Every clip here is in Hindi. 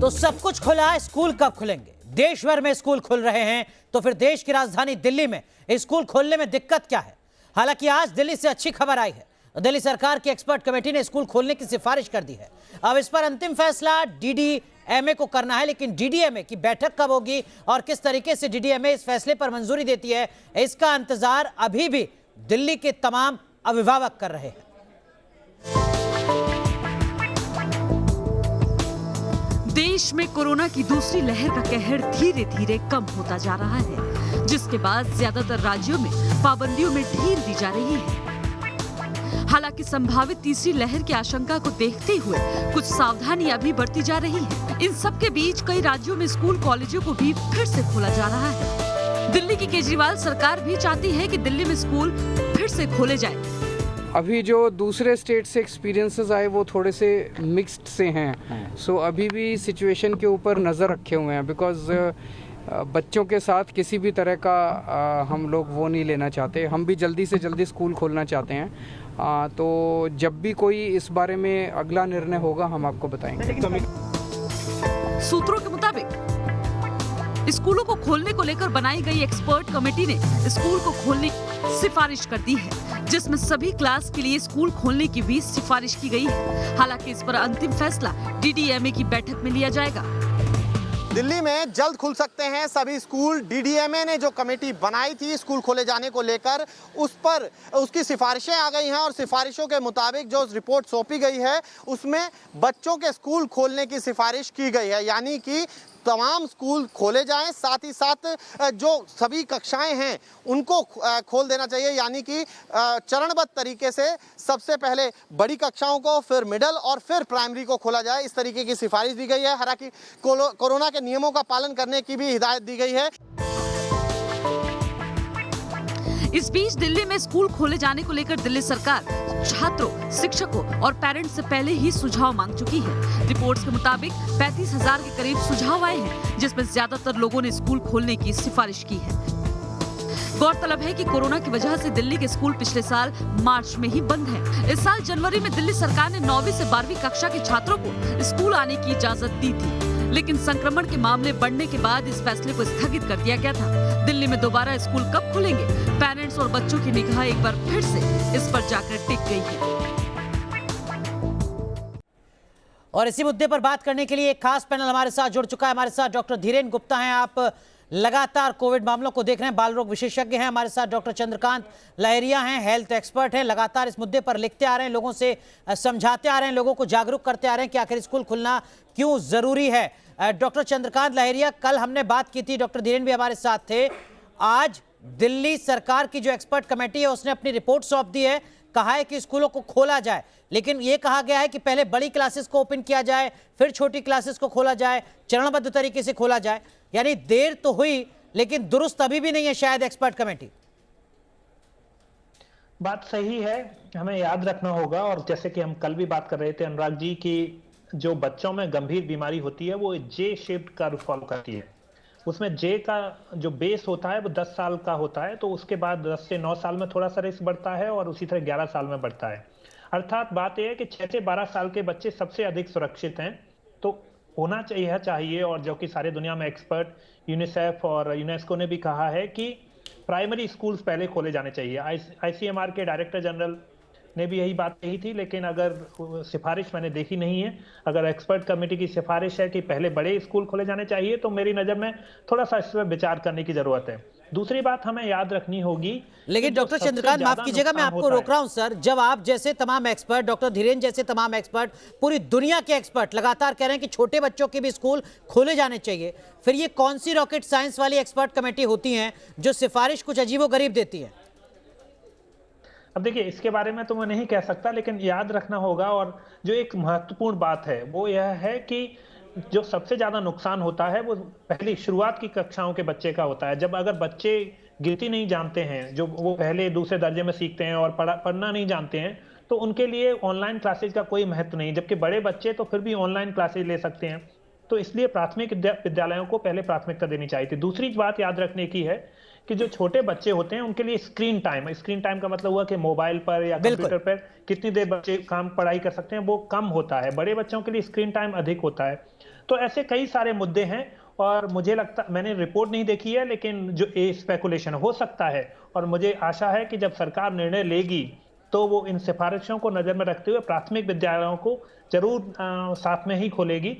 तो सब कुछ खुला है, स्कूल कब खुलेंगे? देश भर में स्कूल खुल रहे हैं, तो फिर देश की राजधानी दिल्ली में स्कूल खोलने में दिक्कत क्या है? हालांकि आज दिल्ली से अच्छी खबर आई है। दिल्ली सरकार की एक्सपर्ट कमेटी ने स्कूल खोलने की सिफारिश कर दी है। अब इस पर अंतिम फैसला डीडीएमए को करना है, लेकिन डीडीएमए की बैठक कब होगी और किस तरीके से डीडीएमए इस फैसले पर मंजूरी देती है, इसका इंतजार अभी भी दिल्ली के तमाम अभिभावक कर रहे हैं। देश में कोरोना की दूसरी लहर का कहर धीरे धीरे कम होता जा रहा है, जिसके बाद ज्यादातर राज्यों में पाबंदियों में ढील दी जा रही है। हालांकि संभावित तीसरी लहर की आशंका को देखते हुए कुछ सावधानियां भी बरती जा रही है। इन सब के बीच कई राज्यों में स्कूल कॉलेजों को भी फिर से खोला जा रहा है। दिल्ली की केजरीवाल सरकार भी चाहती है कि दिल्ली में स्कूल फिर से खोले जाए। अभी जो दूसरे स्टेट से एक्सपीरियंसेस आए वो थोड़े से मिक्स्ड से हैं। सो अभी भी सिचुएशन के ऊपर नज़र रखे हुए हैं, बिकॉज बच्चों के साथ किसी भी तरह का हम लोग वो नहीं लेना चाहते। हम भी जल्दी से जल्दी स्कूल खोलना चाहते हैं। तो जब भी कोई इस बारे में अगला निर्णय होगा हम आपको बताएंगे। सूत्रों के मुताबिक स्कूलों को खोलने को लेकर बनाई गई एक्सपर्ट कमेटी ने स्कूल को खोलने की सिफारिश कर दी है, जिसमें सभी क्लास के लिए स्कूल खोलने की भी सिफारिश की गई है। हालांकि इस पर अंतिम फैसला डीडीएमए की बैठक में लिया जाएगा। दिल्ली में जल्द खुल सकते हैं सभी स्कूल। डीडीएमए ने जो कमेटी बनाई थी स्कूल खोले जाने को लेकर, उस पर उसकी सिफारिशें आ गई हैं और सिफारिशों के मुताबिक जो रिपोर्ट सौंपी गई है उसमें बच्चों के स्कूल खोलने की सिफारिश की गई है, यानी कि तमाम स्कूल खोले जाएं, साथ ही साथ जो सभी कक्षाएं हैं उनको खोल देना चाहिए, यानी कि चरणबद्ध तरीके से सबसे पहले बड़ी कक्षाओं को, फिर मिडिल और फिर प्राइमरी को खोला जाए। इस तरीके की सिफारिश दी गई है। हालांकि कोरोना के नियमों का पालन करने की भी हिदायत दी गई है। इस बीच दिल्ली में स्कूल खोले जाने को लेकर दिल्ली सरकार छात्रों, शिक्षकों और पेरेंट्स से पहले ही सुझाव मांग चुकी है। रिपोर्ट्स के मुताबिक 35,000 के करीब सुझाव आए हैं, जिसमें ज्यादातर लोगों ने स्कूल खोलने की सिफारिश की है। गौरतलब है कि कोरोना की वजह से दिल्ली के स्कूल पिछले साल मार्च में ही बंद हैं। इस साल जनवरी में दिल्ली सरकार ने 9वीं से 12वीं कक्षा के छात्रों को स्कूल आने की इजाजत दी थी, लेकिन संक्रमण के मामले बढ़ने के बाद इस फैसले को स्थगित कर दिया गया था। दिल्ली में दोबारा स्कूल कब खुलेंगे, पेरेंट्स और बच्चों की निगाह एक बार फिर से इस पर जाकर टिक गई है। और इसी मुद्दे पर बात करने के लिए एक खास पैनल हमारे साथ जुड़ चुका है। हमारे साथ डॉक्टर धीरेन गुप्ता हैं। आप लगातार कोविड मामलों को देख रहे हैं, बाल रोग विशेषज्ञ हैं। हमारे साथ डॉक्टर चंद्रकांत लहरिया हैं, हेल्थ एक्सपर्ट हैं। लगातार इस मुद्दे पर लिखते आ रहे हैं, लोगों से समझाते आ रहे हैं, लोगों को जागरूक करते आ रहे हैं कि आखिर स्कूल खुलना क्यों जरूरी है। डॉक्टर चंद्रकांत लहरिया, कल हमने बात की थी, डॉक्टर धीरेन भी हमारे साथ थे। आज दिल्ली सरकार की जो एक्सपर्ट कमेटी है उसने अपनी रिपोर्ट सौंप दी है, कहा है कि स्कूलों को खोला जाए, लेकिन यह कहा गया है कि पहले बड़ी क्लासेस को ओपन किया जाए, फिर छोटी क्लासेस को खोला जाए, चरणबद्ध तरीके से खोला जाए। यानी देर तो हुई, लेकिन दुरुस्त अभी भी नहीं है शायद एक्सपर्ट कमेटी। बात सही है, हमें याद रखना होगा, और जैसे कि हम कल भी बात कर रहे थे अनुराग जी, की जो बच्चों में गंभीर बीमारी होती है वो जे शेप्ड कर्व फॉलो करती है। उसमें जे का जो बेस होता है वो 10 साल का होता है, तो उसके बाद 10 से 9 साल में थोड़ा सा रिस्क बढ़ता है और उसी तरह 11 साल में बढ़ता है। अर्थात बात यह है कि 6 से 12 साल के बच्चे सबसे अधिक सुरक्षित हैं, तो होना चाहिए। और जो कि सारे दुनिया में एक्सपर्ट, यूनिसेफ और यूनेस्को ने भी कहा है कि प्राइमरी स्कूल्स पहले खोले जाने चाहिए। आईसीएमआर के डायरेक्टर जनरल ने भी यही बात कही थी, लेकिन अगर सिफारिश मैंने देखी नहीं है। अगर एक्सपर्ट कमेटी की सिफारिश है कि पहले बड़े स्कूल खोले जाने चाहिए, तो मेरी नज़र में थोड़ा सा इस पर विचार करने की जरूरत है। दूसरी बात हमें याद रखनी होगी, लेकिन डॉक्टर चंद्रकांत, माफ कीजिएगा मैं आपको रोक रहा हूं सर, जब आप जैसे तमाम एक्सपर्ट, डॉक्टर धीरेन जैसे तमाम एक्सपर्ट, पूरी दुनिया के एक्सपर्ट लगातार कह रहे हैं कि छोटे बच्चों के भी स्कूल खोले जाने चाहिए, फिर ये कौन सी रॉकेट साइंस वाली एक्सपर्ट कमेटी होती है जो सिफारिश कुछ अजीबोगरीब देती है? अब देखिए, इसके बारे में तो मैं नहीं कह सकता, लेकिन याद रखना होगा। और जो एक महत्वपूर्ण बात है वो यह है कि जो सबसे ज्यादा नुकसान होता है वो पहली शुरुआत की कक्षाओं के बच्चे का होता है। जब अगर बच्चे गिनती नहीं जानते हैं, जो वो पहले दूसरे दर्जे में सीखते हैं और पढ़ना नहीं जानते हैं, तो उनके लिए ऑनलाइन क्लासेज का कोई महत्व नहीं। जबकि बड़े बच्चे तो फिर भी ऑनलाइन क्लासेज ले सकते हैं, तो इसलिए प्राथमिक विद्यालयों को पहले प्राथमिकता देनी चाहिए थी। दूसरी बात याद रखने की है कि जो छोटे बच्चे होते हैं उनके लिए स्क्रीन टाइम का मतलब हुआ कि मोबाइल पर या कंप्यूटर पर कितनी देर बच्चे पढ़ाई कर सकते हैं, वो कम होता है। बड़े बच्चों के लिए स्क्रीन टाइम अधिक होता है। तो ऐसे कई सारे मुद्दे हैं और मुझे लगता, मैंने रिपोर्ट नहीं देखी है, लेकिन जो ये स्पेकुलेशन हो सकता है और मुझे आशा है कि जब सरकार निर्णय लेगी तो वो इन सिफारिशों को नजर में रखते हुए प्राथमिक विद्यालयों को जरूर साथ में ही खोलेगी।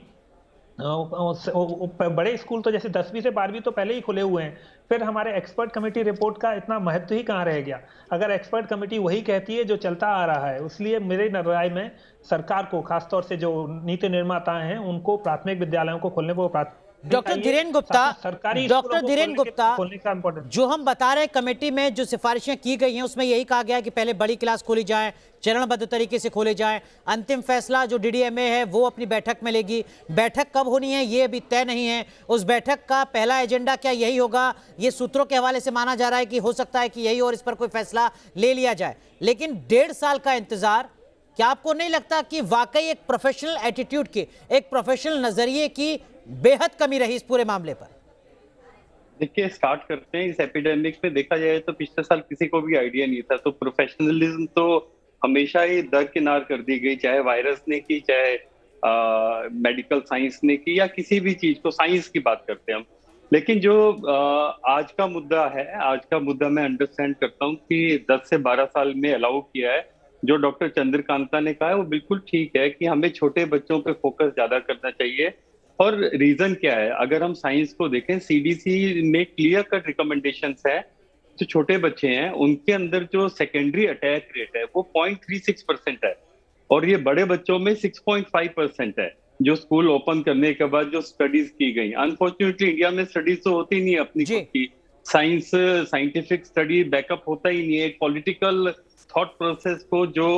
बड़े स्कूल तो जैसे 10वीं से 12वीं तो पहले ही खुले हुए हैं, फिर हमारे एक्सपर्ट कमेटी रिपोर्ट का इतना महत्व ही कहाँ रह गया अगर एक्सपर्ट कमेटी वही कहती है जो चलता आ रहा है। इसलिए मेरे राय में सरकार को, खासतौर से जो नीति निर्माता हैं, उनको प्राथमिक विद्यालयों को खोलने को डॉक्टर धीरेन गुप्ता, सरकारी डॉक्टर धीरेन गुप्ता, खोलने का इम्पोर्टेंट, जो हम बता रहे हैं कमेटी में जो सिफारिशें की गई हैं उसमें यही कहा गया है कि पहले बड़ी क्लास खोली जाए, चरणबद्ध तरीके से खोले जाए। अंतिम फैसला जो डीडीएमए है वो अपनी बैठक में लेगी। बैठक कब होनी है ये अभी तय नहीं है। उस बैठक का पहला एजेंडा क्या यही होगा? ये सूत्रों के हवाले से माना जा रहा है कि हो सकता है कि यही और इस पर कोई फैसला ले लिया जाए। लेकिन 1.5 साल का इंतजार, क्या आपको नहीं लगता कि वाकई एक प्रोफेशनल एटीट्यूड की, एक प्रोफेशनल नजरिए की बेहद कमी रही इस पूरे मामले पर? देखिए, स्टार्ट करते हैं। इस एपिडेमिक में देखा जाए तो पिछले साल किसी को भी आइडिया नहीं था, तो प्रोफेशनलिज्म तो हमेशा ही दरकिनार कर दी गई, चाहे वायरस ने की, चाहे मेडिकल साइंस ने की, या किसी भी चीज को, साइंस की बात करते हैं हम। लेकिन जो आज का मुद्दा है, आज का मुद्दा मैं अंडरस्टैंड करता हूँ कि 10 से 12 साल में अलाउ किया है। जो डॉक्टर चंद्रकांता ने कहा है वो बिल्कुल ठीक है कि हमें छोटे बच्चों पे फोकस ज्यादा करना चाहिए। और रीजन क्या है, अगर हम साइंस को देखें, सीडीसी में क्लियर कट रिकमेंडेशंस है। जो छोटे बच्चे हैं उनके अंदर जो सेकेंडरी अटैक रेट है वो 0.36% है, और ये बड़े बच्चों में 6.5% है। जो स्कूल ओपन करने के बाद जो स्टडीज की गई, अनफॉर्चुनेटली इंडिया में स्टडीज तो होती नहीं है अपनी खुद की, साइंटिफिक स्टडी बैकअप होता ही नहीं है। पॉलिटिकल थॉट प्रोसेस को जो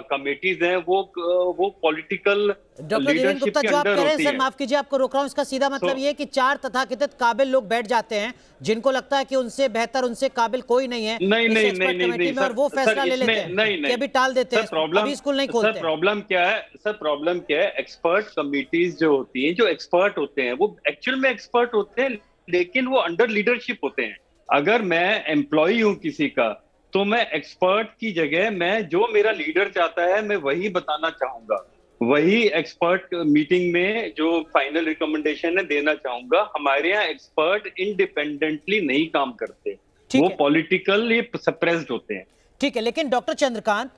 कमेटीज हैं वो पॉलिटिकल डॉक्टर धीरेन गुप्ता, जो आप कह रहे हैं, सर माफ कीजिए आपको रोक रहा हूं, इसका सीधा मतलब ये है कि 4 तथाकथित काबिल लोग बैठ जाते हैं जिनको लगता है कि उनसे बेहतर, उनसे काबिल कोई नहीं है, नहीं, और वो फैसला ले लेते हैं कि अभी टाल देते हैं, अभी स्कूल नहीं खोलते। प्रॉब्लम क्या है, एक्सपर्ट कमिटीज जो होती हैं, जो एक्सपर्ट होते हैं वो एक्चुअल में एक्सपर्ट होते हैं, लेकिन वो अंडर लीडरशिप होते हैं। अगर मैं एम्प्लॉय हूं किसी का, तो मैं एक्सपर्ट की जगह मैं जो मेरा लीडर चाहता है मैं वही बताना चाहूंगा, वही एक्सपर्ट मीटिंग में जो फाइनल रिकमेंडेशन है देना चाहूंगा। हमारे यहाँ एक्सपर्ट इंडिपेंडेंटली नहीं काम करते, वो पॉलिटिकली सप्रेस्ड होते हैं। ठीक है, लेकिन डॉक्टर चंद्रकांत,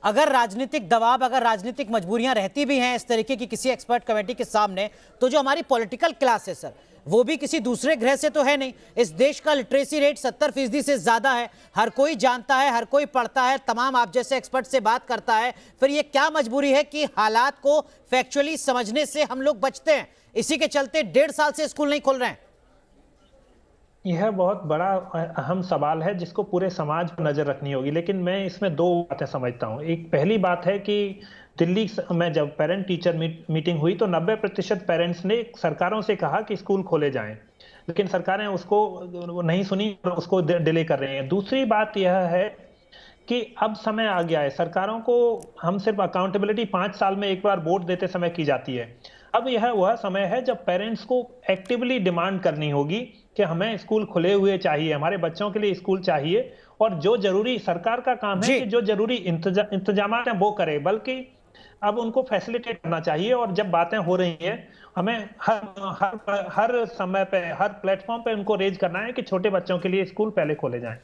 अगर राजनीतिक दबाव, अगर राजनीतिक मजबूरियां रहती भी हैं इस तरीके की किसी एक्सपर्ट कमेटी के सामने, तो जो हमारी पॉलिटिकल क्लास है सर, वो भी किसी दूसरे ग्रह से तो है नहीं। इस देश का लिटरेसी रेट 70% से ज्यादा है, हर कोई जानता है, हर कोई पढ़ता है, तमाम आप जैसे एक्सपर्ट से बात करता है। फिर ये क्या मजबूरी है कि हालात को फैक्चुअली समझने से हम लोग बचते हैं? इसी के चलते 1.5 साल से स्कूल नहीं खोल रहे हैं। यह बहुत बड़ा अहम सवाल है जिसको पूरे समाज पर नजर रखनी होगी, लेकिन मैं इसमें 2 बातें समझता हूँ। एक पहली बात है कि दिल्ली में जब पेरेंट टीचर मीटिंग हुई तो 90% पेरेंट्स ने सरकारों से कहा कि स्कूल खोले जाएं, लेकिन सरकारें उसको नहीं सुनी और उसको डिले कर रही हैं। दूसरी बात यह है कि अब समय आ गया है, सरकारों को हम सिर्फ अकाउंटेबिलिटी 5 साल में एक बार वोट देते समय की जाती है। अब यह वह समय है जब पेरेंट्स को एक्टिवली डिमांड करनी होगी कि हमें स्कूल खुले हुए चाहिए, हमारे बच्चों के लिए स्कूल चाहिए, और जो जरूरी सरकार का काम है कि जो जरूरी इंतजाम हैं वो करे, बल्कि अब उनको फैसिलिटेट करना चाहिए। और जब बातें हो रही हैं, हमें हर समय पे, हर प्लेटफॉर्म पे उनको रेज करना है कि छोटे बच्चों के लिए स्कूल पहले खोले जाएं।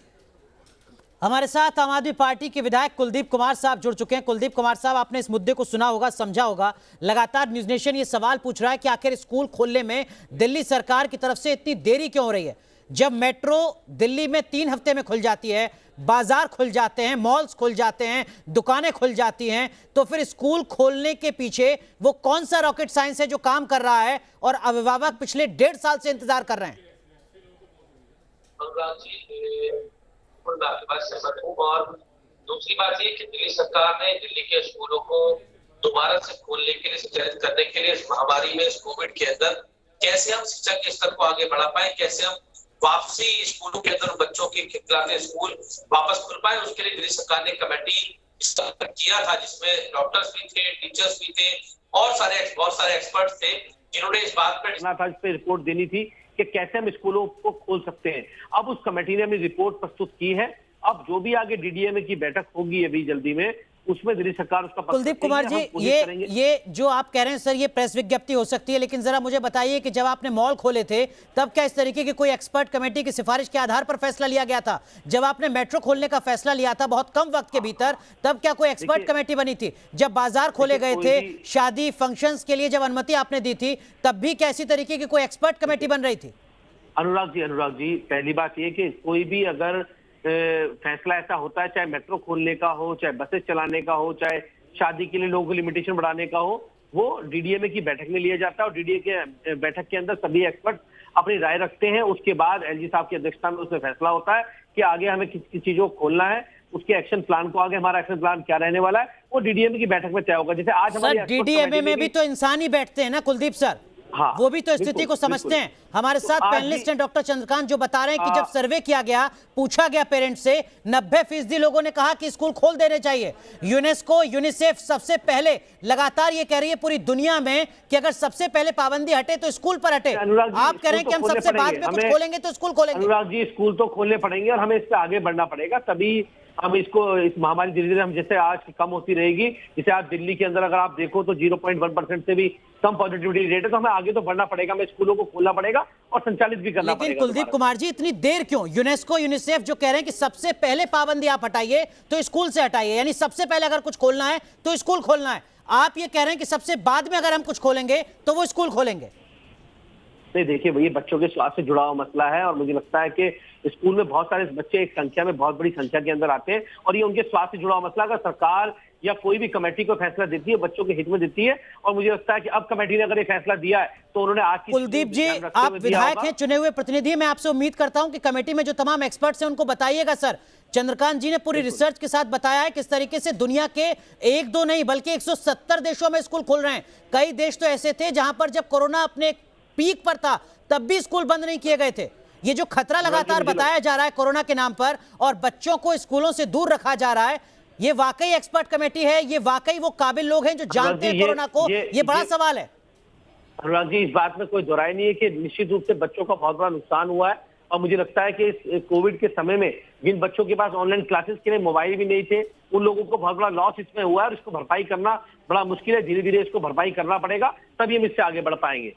हमारे साथ आम आदमी पार्टी के विधायक कुलदीप कुमार साहब जुड़ चुके हैं। कुलदीप कुमार साहब, आपने इस मुद्दे को सुना होगा, समझा होगा। लगातार न्यूज नेशन ये सवाल पूछ रहा है कि आखिर स्कूल खोलने में दिल्ली सरकार की तरफ से इतनी देरी क्यों हो रही है? जब मेट्रो दिल्ली में 3 हफ्ते में खुल जाती है, बाजार खुल जाते हैं, मॉल्स खुल जाते हैं, दुकानें खुल जाती हैं, तो फिर स्कूल खोलने के पीछे वो कौन सा रॉकेट साइंस है जो काम कर रहा है और अभिभावक पिछले 1.5 साल से इंतजार कर रहे हैं? और दूसरी बात ये कि दिल्ली सरकार ने दिल्ली के स्कूलों को दोबारा से खोलने के लिए, संचालित करने के लिए इस महामारी में, इस कोविड के अंदर कैसे हम शिक्षा के स्तर को आगे बढ़ा पाए, कैसे हम वापसी स्कूलों के अंदर बच्चों के खिलाते स्कूल वापस खुल पाए, उसके लिए दिल्ली सरकार ने कमेटी किया था जिसमें डॉक्टर्स भी थे, टीचर्स भी थे और बहुत सारे एक्सपर्ट्स थे जिन्होंने इस बात पर रिपोर्ट देनी थी कि कैसे हम स्कूलों को खोल सकते हैं। अब उस कमेटी ने अपनी रिपोर्ट प्रस्तुत की है। अब जो भी आगे डीडीएमए की बैठक होगी अभी जल्दी में, उसमें दिल्ली सरकार उसका पक्ष कुलदीप कुमार जी, रखेगी, हम कोशिश करेंगे। ये जो आप कह रहे हैं सर, ये प्रेस विज्ञप्ति हो सकती है, लेकिन जरा मुझे बताइए कि जब आपने मॉल खोले थे तब क्या इस तरीके की कोई एक्सपर्ट कमेटी की सिफारिश के आधार पर फैसला लिया गया था? जब आपने मेट्रो खोलने का फैसला लिया था बहुत कम वक्त के भीतर, तब क्या कोई एक्सपर्ट कमेटी बनी थी? जब बाजार खोले गए थे, शादी फंक्शंस के लिए जब अनुमति आपने दी थी, तब भी क्या इसी तरीके की कोई एक्सपर्ट कमेटी बन रही थी? अनुराग जी, पहली बात ये कि कोई भी अगर फैसला ऐसा होता है, चाहे मेट्रो खोलने का हो, चाहे बसेस चलाने का हो, चाहे शादी के लिए लोगों को लिमिटेशन बढ़ाने का हो, वो डीडीएमए की बैठक में लिया जाता है और डीडीए के बैठक के अंदर सभी एक्सपर्ट अपनी राय रखते हैं। उसके बाद एलजी साहब की अध्यक्षता में उसमें फैसला होता है कि आगे हमें किस चीजों को खोलना है, उसके एक्शन प्लान को, आगे हमारा एक्शन प्लान क्या रहने वाला है, वो डीडीएमए की बैठक में तय होगा। जैसे आज हमारी डीडीएमए में भी तो इंसान ही बैठते हैं ना कुलदीप सर, हाँ, वो भी तो स्थिति को समझते हैं। हमारे साथ पैनलिस्ट हैं डॉक्टर चंद्रकांत, जो बता रहे हैं कि जब सर्वे किया गया, पूछा गया पेरेंट्स से, 90% लोगों ने कहा कि स्कूल खोल देने चाहिए। यूनेस्को, यूनिसेफ सबसे पहले लगातार ये कह रही है पूरी दुनिया में कि अगर सबसे पहले पाबंदी हटे तो स्कूल पर हटे। आप कह रहे हैं कि हम सबसे बाद में कुछ खोलेंगे तो स्कूल खोलेंगे। अनुराग जी, स्कूल तो खोलने पड़ेंगे और हमें इस पर आगे बढ़ना पड़ेगा, तभी हम इसको, इस महामारी धीरे धीरे हम जैसे आज कम होती रहेगी, जैसे आज दिल्ली के अंदर अगर आप देखो तो 0.1% से भी कम पॉजिटिविटी रेट है, तो हमें आगे तो बढ़ना पड़ेगा, हमें स्कूलों को खोलना पड़ेगा और संचालित भी करना पड़ेगा। लेकिन कुलदीप कुमार जी, इतनी देर क्यों? यूनेस्को, यूनिसेफ जो कह रहे हैं कि सबसे पहले पाबंदी आप हटाइए तो स्कूल से हटाइए, यानी सबसे पहले अगर कुछ खोलना है तो स्कूल खोलना है। आप ये कह रहे हैं कि सबसे बाद में अगर हम कुछ खोलेंगे तो वो स्कूल खोलेंगे। नहीं, देखिए, ये बच्चों के स्वास्थ्य से जुड़ा हुआ मसला है और मुझे लगता है कि स्कूल में बहुत सारे बच्चे एक संख्या में, बहुत बड़ी संख्या के अंदर आते हैं और ये उनके स्वास्थ्य से जुड़ा हुआ मसला। अगर सरकार या कोई भी कमेटी को फैसला देती है, बच्चों के हित में देती है, और मुझे लगता है कि अब कमेटी ने अगर ये फैसला दिया है तो उन्होंने आज की कुलदीप जी, आप विधायक हैं, चुने हुए प्रतिनिधि, मैं आपसे उम्मीद करता हूं कि कमेटी में जो तमाम एक्सपर्ट्स हैं उनको बताइएगा। सर, चंद्रकांत जी ने पूरी रिसर्च के साथ बताया है किस तरीके से दुनिया के 1-2 नहीं बल्कि 170 देशों में स्कूल खुल रहे हैं। कई देश तो ऐसे थे जहां पर जब कोरोना अपने पीक पर था तब भी स्कूल बंद नहीं किए गए थे। ये जो खतरा लगातार बताया जा रहा है कोरोना के नाम पर और बच्चों को स्कूलों से दूर रखा जा रहा है, ये वाकई एक्सपर्ट कमेटी है? ये वाकई वो काबिल लोग हैं जो जानते हैं कोरोना को? ये बड़ा सवाल है। अनुराग जी, इस बात में कोई दोहराई नहीं है कि निश्चित रूप से बच्चों का बहुत बड़ा नुकसान हुआ है और मुझे लगता है कि इस कोविड के समय में जिन बच्चों के पास ऑनलाइन क्लासेस के लिए मोबाइल भी नहीं थे, उन लोगों को बहुत बड़ा लॉस इसमें हुआ है और इसको भरपाई करना बड़ा मुश्किल है। धीरे धीरे इसको भरपाई करना पड़ेगा, तभी हम इससे आगे बढ़ पाएंगे।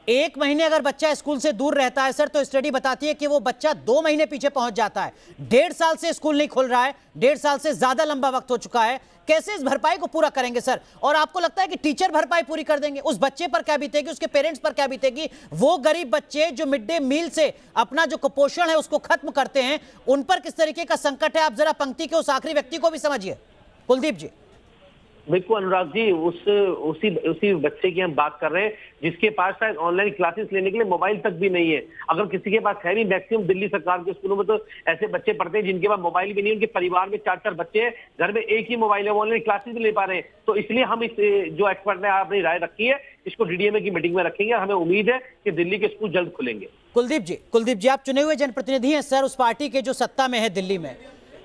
1 महीने अगर बच्चा स्कूल से दूर रहता है सर, तो स्टडी बताती है कि वो बच्चा 2 महीने पीछे पहुंच जाता है। 1.5 साल से स्कूल नहीं खुल रहा है, 1.5 साल से ज्यादा लंबा वक्त हो चुका है। कैसे इस भरपाई को पूरा करेंगे सर? और आपको लगता है कि टीचर भरपाई पूरी कर देंगे? उस बच्चे पर क्या बीतेगी, उसके पेरेंट्स पर क्या बीतेगी? वो गरीब बच्चे जो मिड डे मील से अपना जो कुपोषण है उसको खत्म करते हैं, उन पर किस तरीके का संकट है? आप जरा पंक्ति के उस आखिरी व्यक्ति को भी समझिए। कुलदीप जी, बिल्कुल अनुराग जी, उसी बच्चे की हम बात कर रहे हैं जिसके पास शायद ऑनलाइन क्लासेस लेने के लिए मोबाइल तक भी नहीं है। अगर किसी के पास है नहीं, मैक्सिमम दिल्ली सरकार के स्कूलों में तो ऐसे बच्चे पढ़ते हैं जिनके पास मोबाइल भी नहीं, उनके परिवार में 4-4 बच्चे हैं, घर में एक ही मोबाइल है, वो ऑनलाइन क्लासेस भी ले पा रहे हैं। तो इसलिए हम इस जो एक्सपर्ट ने अपनी राय रखी है, इसको डीडीएमए की मीटिंग में रखेंगे। हमें उम्मीद है कि दिल्ली के स्कूल जल्द खुलेंगे। कुलदीप जी, आप चुने हुए जनप्रतिनिधि हैं सर उस पार्टी के जो सत्ता में है दिल्ली में।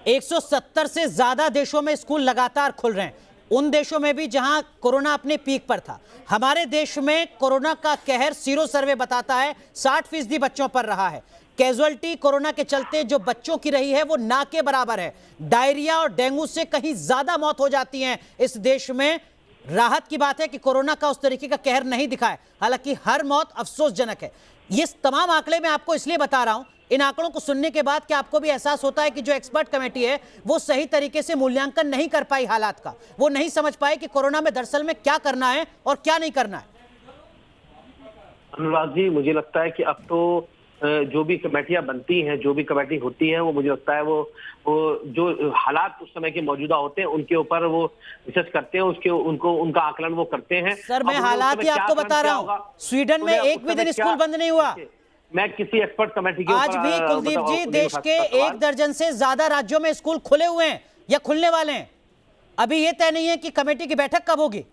170 से ज्यादा देशों में स्कूल लगातार खुल रहे हैं, उन देशों में भी जहां कोरोना अपने पीक पर था। हमारे देश में कोरोना का कहर सीरो सर्वे बताता है 60% बच्चों पर रहा है। कैजुअलिटी कोरोना के चलते जो बच्चों की रही है वो ना के बराबर है। डायरिया और डेंगू से कहीं ज्यादा मौत हो जाती है इस देश में। राहत की बात है कि कोरोना का उस तरीके का कहर नहीं दिखा है, हालांकि हर मौत अफसोसजनक है। ये तमाम आंकड़े मैं आपको इसलिए बता रहा हूं, इन आंकड़ों को सुनने के बाद कि आपको भी एहसास होता है कि जो एक्सपर्ट कमेटी है वो सही तरीके से मूल्यांकन नहीं कर पाई हालात का। वो नहीं समझ पाए कि कोरोना में दरअसल में क्या करना है और क्या नहीं करना है। अनुराग जी, मुझे लगता है कि अब तो जो भी कमेटियां बनती हैं, जो भी कमेटी होती है, वो मुझे लगता है वो जो हालात उस समय के मौजूदा होते हैं उनके ऊपर वो रिसर्च करते हैं, उनका आकलन वो करते हैं। सर, मैं हालात ही आपको बता रहा हूँ। स्वीडन में एक भी दिन स्कूल बंद नहीं हुआ। मैं किसी एक्सपर्ट कमेटी के आज भी कुलदीप जी देश के 1 दर्जन से ज्यादा राज्यों में स्कूल खुले हुए हैं या खुलने वाले हैं। अभी ये तय नहीं है कि कमेटी की बैठक कब होगी।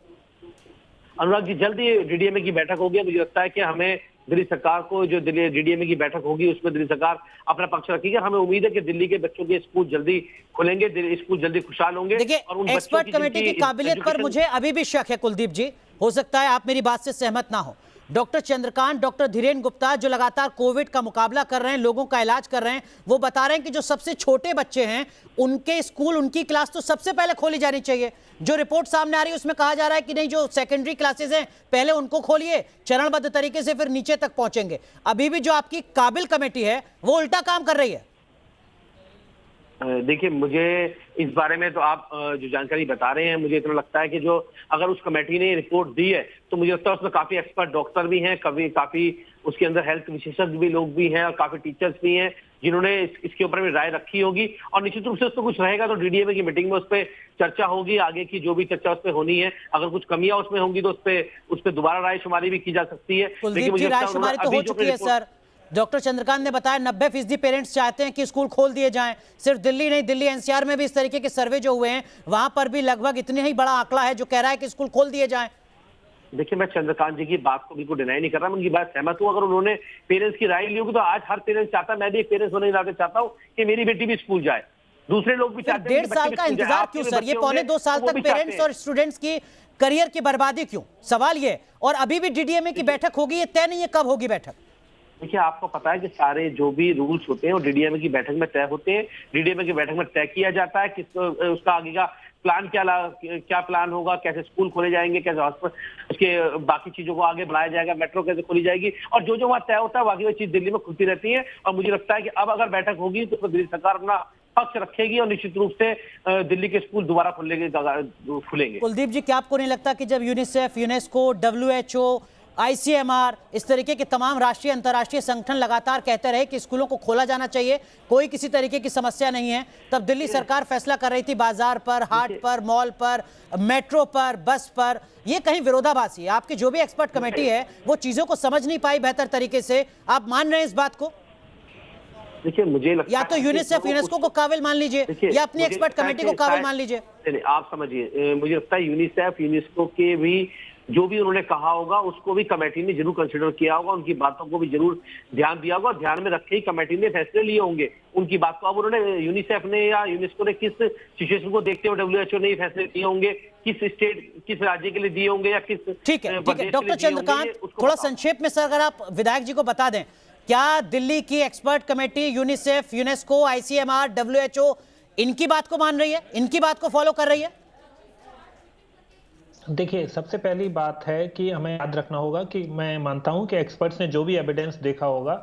अनुराग जी, जल्दी डीडीएमए की बैठक होगी। मुझे लगता है कि हमें दिल्ली सरकार को, जो डीडीएमए की बैठक होगी उसमें दिल्ली सरकार अपना पक्ष रखेगी। हमें उम्मीद है कि दिल्ली के बच्चों के स्कूल जल्दी खुलेंगे, स्कूल जल्दी खुशहाल होंगे। देखिए, एक्सपर्ट कमेटी की काबिलियत पर मुझे अभी भी शक है कुलदीप जी, हो सकता है आप मेरी बात से सहमत ना हो। डॉक्टर चंद्रकांत, डॉक्टर धीरेन गुप्ता जो लगातार कोविड का मुकाबला कर रहे हैं, लोगों का इलाज कर रहे हैं, वो बता रहे हैं कि जो सबसे छोटे बच्चे हैं उनके स्कूल, उनकी क्लास तो सबसे पहले खोली जानी चाहिए। जो रिपोर्ट सामने आ रही है उसमें कहा जा रहा है कि नहीं, जो सेकेंडरी क्लासेस हैं पहले उनको खोलिए, चरणबद्ध तरीके से फिर नीचे तक पहुंचेंगे। अभी भी जो आपकी काबिल कमेटी है वो उल्टा काम कर रही है। देखिए, मुझे इस बारे में तो आप जो जानकारी बता रहे हैं, मुझे इतना लगता है कि जो अगर उस कमेटी ने रिपोर्ट दी है तो मुझे लगता है उसमें काफी एक्सपर्ट डॉक्टर भी हैं, काफी उसके अंदर हेल्थ विशेषज्ञ भी लोग भी हैं और काफी टीचर्स भी हैं जिन्होंने इसके ऊपर में राय रखी होगी। और निश्चित रूप से उस पर कुछ रहेगा तो डीडीएमए की मीटिंग में उस पर चर्चा होगी, आगे की जो भी चर्चा उस पर होनी है। अगर कुछ कमियां उसमें होंगी तो उस पर दोबारा रायशुमारी भी की जा सकती है। कुलदीप जी, रायशुमारी तो हो चुकी है सर। डॉक्टर चंद्रकांत ने बताया 90% पेरेंट्स चाहते हैं कि स्कूल खोल दिए जाएं। सिर्फ दिल्ली नहीं, दिल्ली एनसीआर में भी इस तरीके के सर्वे जो हुए हैं वहां पर भी लगभग इतने ही बड़ा आंकड़ा है जो कह रहा है कि स्कूल खोल दिए जाएं। देखिए, मैं चंद्रकांत जी की बात को बिल्कुल डिनाई नहीं कर रहा, मैं उनकी बात सहमत हूँ। अगर उन्होंने पेरेंट्स की राय ली होगी तो आज हर पेरेंट्स चाहता है, मैं भी एक पेरेंट्स होने के नाते चाहता हूँ कि मेरी बेटी भी स्कूल जाए, दूसरे लोग भी चाहते हैं। 1.5 साल का इंतजार क्यों सर? ये पौने 2 साल तक पेरेंट्स और स्टूडेंट्स की करियर की बर्बादी क्यों? सवाल ये। और अभी भी डीडीएमए की बैठक होगी, ये तय नहीं है कब होगी बैठक। देखिए, आपको पता है कि सारे जो भी रूल्स होते हैं वो डीडीएमए की बैठक में तय होते हैं। डीडीएमए की बैठक में तय किया जाता है कि उसका आगे का प्लान क्या प्लान होगा, कैसे स्कूल खोले जाएंगे, कैसे हॉस्पिटल, उसके बाकी चीजों को आगे बढ़ाया जाएगा, मेट्रो कैसे खोली जाएगी, और जो वहां तय होता है बाकी वो चीज दिल्ली में खुलती रहती है। और मुझे लगता है कि अब अगर बैठक होगी तो दिल्ली सरकार अपना पक्ष रखेगी और निश्चित रूप से दिल्ली के स्कूल दोबारा खुलेंगे। कुलदीप जी, क्या आपको नहीं लगता कि जब यूनिसेफ, यूनेस्को, WHO, ICMR, इस तरीके के तमाम राष्ट्रीय अंतर्राष्ट्रीय संगठन लगातार कहते रहे कि स्कूलों को खोला जाना चाहिए, कोई किसी तरीके की समस्या नहीं है, तब दिल्ली सरकार फैसला कर रही थी बाजार पर, हाट पर, मॉल पर, मेट्रो पर, बस पर, ये कहीं विरोधाभासी है? आपकी जो भी एक्सपर्ट कमेटी है वो चीजों को समझ नहीं पाई बेहतर तरीके से, आप मान रहे हैं इस बात को? देखिए, मुझे लगता या तो यूनिसेफ, यूनेस्को को काबिल मान लीजिए या अपनी एक्सपर्ट कमेटी को काबिल मान लीजिए। आप समझिए, मुझे लगता है यूनिसेफ, यूनेस्को के भी जो भी उन्होंने कहा होगा उसको भी कमेटी ने जरूर कंसिडर किया होगा, उनकी बातों को भी जरूर ध्यान दिया होगा, ध्यान में रखे ही कमेटी ने फैसले लिए होंगे उनकी बात को। अब उन्होंने यूनिसेफ ने या यूनेस्को ने किस सिचुएशन को देखते हुए WHO ने फैसले लिए होंगे, किस राज्य के लिए दिए होंगे या किस। ठीक है डॉक्टर चंद्रकांत, थोड़ा संक्षेप में सर अगर आप विधायक जी को बता दें, क्या दिल्ली की expert committee UNICEF, UNESCO, ICMR, WHO इनकी बात को मान रही है, इनकी बात को फॉलो कर रही है? देखिए, सबसे पहली बात है कि हमें याद रखना होगा कि मैं मानता हूं कि एक्सपर्ट्स ने जो भी एविडेंस देखा होगा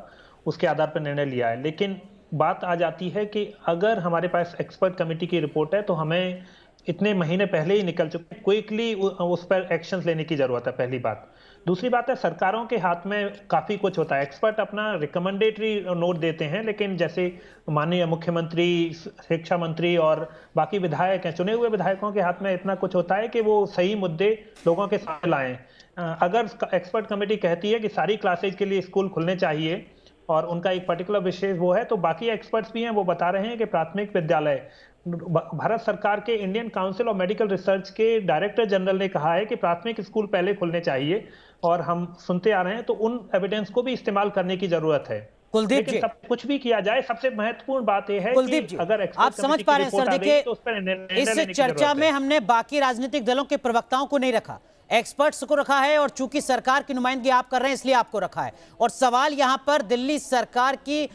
उसके आधार पर निर्णय लिया है, लेकिन बात आ जाती है कि अगर हमारे पास एक्सपर्ट कमेटी की रिपोर्ट है तो हमें इतने महीने पहले ही निकल चुके, क्विकली उस पर एक्शंस लेने की जरूरत है, पहली बात। दूसरी बात है, सरकारों के हाथ में काफी कुछ होता है, एक्सपर्ट अपना रिकमेंडेटरी नोट देते हैं, लेकिन जैसे माननीय मुख्यमंत्री, शिक्षा मंत्री और बाकी विधायक हैं, चुने हुए विधायकों के हाथ में इतना कुछ होता है कि वो सही मुद्दे लोगों के सामने लाएं। अगर एक्सपर्ट कमेटी कहती है कि सारी क्लासेज के लिए स्कूल खुलने चाहिए और उनका एक पर्टिकुलर विशेष वो है, तो बाकी एक्सपर्ट्स भी हैं वो बता रहे हैं कि प्राथमिक विद्यालय, भारत सरकार के Indian council of medical research के डायरेक्टर जनरल ने कहा है कि प्राथमिक स्कूल पहले खुलने चाहिए, और हम सुनते आ रहे हैं तो उन एविडेंस को भी इस्तेमाल करने की जरूरत है। कुलदीप जी, सब कुछ भी किया जाए, सबसे महत्वपूर्ण बात यह है कुलदीप जी, अगर आप समझ पा रहे हैं सर, देखिए इस चर्चा में हमने बाकी राजनीतिक दलों के प्रवक्ताओं को नहीं रखा, एक्सपर्ट्स को रखा है, और चूंकि सरकार की नुमाइंदगी आप कर रहे हैं इसलिए आपको रखा है। और सवाल यहां पर दिल्ली सरकार की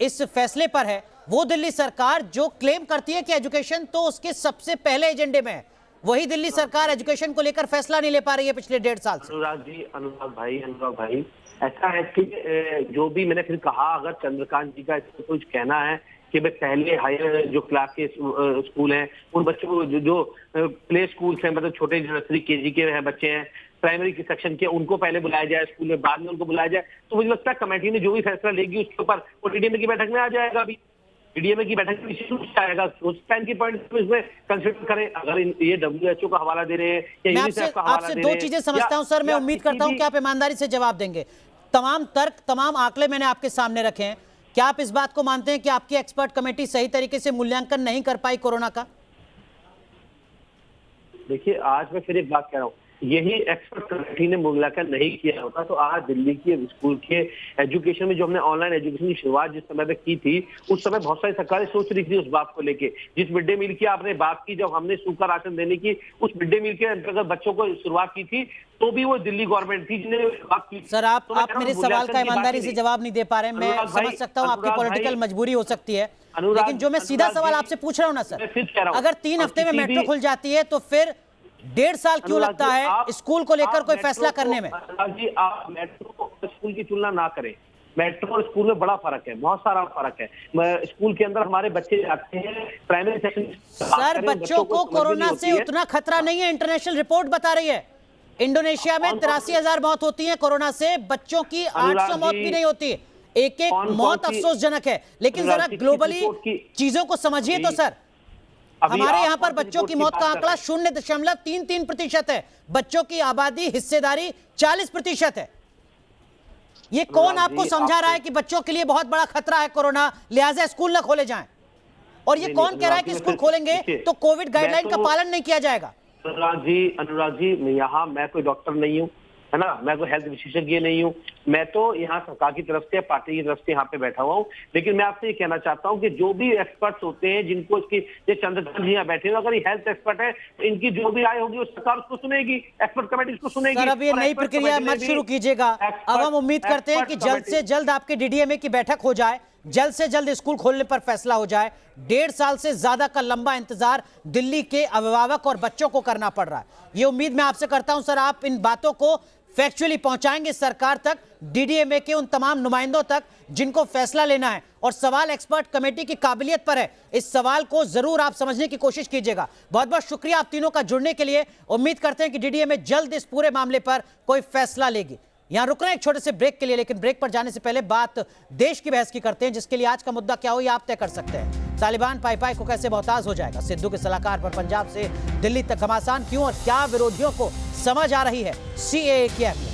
इस फैसले पर है, वो दिल्ली सरकार जो क्लेम करती है कि एजुकेशन तो उसके सबसे पहले एजेंडे में है, वही दिल्ली सरकार एजुकेशन को लेकर फैसला नहीं ले पा रही है पिछले 1.5 साल से। अनुराग भाई, ऐसा है कि जो भी मैंने फिर कहा, अगर चंद्रकांत जी का इसमें कुछ कहना है कि भाई पहले हायर जो क्लास के स्कूल हैं उन बच्चों को जो प्ले स्कूल्स हैं, मतलब छोटे नर्सरी KG के हैं बच्चे हैं, प्राइमरी के सेक्शन के, उनको पहले बुलाया जाए स्कूल में, बाद में उनको बुलाया जाए, तो मुझे लगता है कमेटी ने जो भी फैसला लेगी उसके ऊपर वो डीडीएमए की बैठक में आ जाएगा। अभी डीडीएमए की बैठक में आएगा, उस टाइम की पॉइंट इसमें कंसिडर करें। अगर ये WHO का हवाला दे रहे हैं या यूनिसेफ का हवाला दे रहे हैं, आपसे 2 चीजें समझता हूं सर, मैं उम्मीद करता हूं कि आप ईमानदारी से जवाब देंगे। तमाम तर्क, तमाम आंकड़े मैंने आपके सामने रखे हैं, क्या आप इस बात को मानते हैं कि आपकी एक्सपर्ट कमेटी सही तरीके से मूल्यांकन नहीं कर पाई कोरोना का? देखिए, आज मैं फिर एक बात कह रहा हूँ, यही एक्सपर्ट कमेटी ने मूल्यांकन नहीं किया होता तो आज दिल्ली के स्कूल के एजुकेशन में जो हमने ऑनलाइन एजुकेशन की शुरुआत जिस समय पे की थी उस समय बहुत सारी सरकारें सोच रही थी उस बात को लेके। जिस मिड डे मील की आपने बात की, जब हमने सूखा राशन देने की उस मिड डे मील के अंतर्गत बच्चों को शुरुआत की थी तो भी वो दिल्ली गवर्नमेंट थी जिन्हें बात की। सर आप मेरे सवाल का ईमानदारी से जवाब नहीं दे पा रहे हैं। मैं समझ सकता हूँ आपकी पॉलिटिकल मजबूरी हो सकती है, लेकिन जो मैं सीधा सवाल आपसे पूछ रहा हूँ ना सर, अगर 3 हफ्ते में मेट्रो खुल जाती है तो फिर 1.5 साल क्यों लगता है स्कूल को लेकर कोई फैसला करने में? अनुराग जी, आप मेट्रो स्कूल की तुलना ना करें। मेट्रो और स्कूल में बड़ा फर्क है, बहुत सारा फर्क है। स्कूल के अंदर हमारे बच्चे जाते हैं प्राइमरी सेक्शन। सर बच्चों को कोरोना से उतना खतरा नहीं है, इंटरनेशनल रिपोर्ट बता रही है। इंडोनेशिया में 83,000 मौत होती है कोरोना से, बच्चों की 800 मौत भी नहीं होती। एक मौत अफसोसजनक है, लेकिन जरा ग्लोबली चीजों को समझिए तो सर। हमारे यहाँ पर बच्चों की मौत का आंकड़ा 0.33% है, बच्चों की आबादी हिस्सेदारी 40% है। ये कौन आपको समझा रहा है कि बच्चों के लिए बहुत बड़ा खतरा है कोरोना, लिहाजा स्कूल न खोले जाएं? और ये कौन कह रहा है कि स्कूल खोलेंगे तो कोविड गाइडलाइन का पालन नहीं किया जाएगा? अनुराग जी, मैं कोई डॉक्टर नहीं हूँ, है ना, मैं कोई हेल्थ विशेषज्ञ नहीं हूँ। मैं तो यहाँ सरकार की तरफ से, पार्टी की तरफ से यहाँ पे बैठा हुआ हूँ। लेकिन मैं आपसे ये कहना चाहता हूँ कि जो भी एक्सपर्ट्स होते हैं, जिनको इसकी, ये चंद्रकांत जी यहाँ बैठे हैं, अगर ये हेल्थ एक्सपर्ट है तो इनकी जो भी राय होगी वो सरकार उसको सुनेगी, एक्सपर्ट कमेटी उसको सुनेगी। सर अब ये नई प्रक्रिया मत शुरू कीजिएगा। अब हम उम्मीद करते हैं कि जल्द से जल्द आपके डीडीएमए की बैठक हो जाए, जल्द से जल्द स्कूल खोलने पर फैसला हो जाए। 1.5 साल से ज्यादा का लंबा इंतजार दिल्ली के अभिभावक और बच्चों को करना पड़ रहा है। ये उम्मीद मैं आपसे करता हूं सर, आप इन बातों को फैक्चुअली पहुंचाएंगे सरकार तक, डीडीएमए के उन तमाम नुमाइंदों तक जिनको फैसला लेना है। और सवाल एक्सपर्ट कमेटी की काबिलियत पर है, इस सवाल को जरूर आप समझने की कोशिश कीजिएगा। बहुत बहुत शुक्रिया आप तीनों का जुड़ने के लिए। उम्मीद करते हैं कि डीडीएमए जल्द इस पूरे मामले पर कोई फैसला लेगी। यहां रुक रहे हैं एक छोटे से ब्रेक के लिए, लेकिन ब्रेक पर जाने से पहले बात देश की बहस की करते हैं, जिसके लिए आज का मुद्दा क्या हो ये आप तय कर सकते हैं। तालिबान पाई को कैसे मोहताज हो जाएगा? सिद्धू के सलाहकार पर पंजाब से दिल्ली तक घमासान क्यों और क्या विरोधियों को समझ आ रही है सीएए की अहमियत?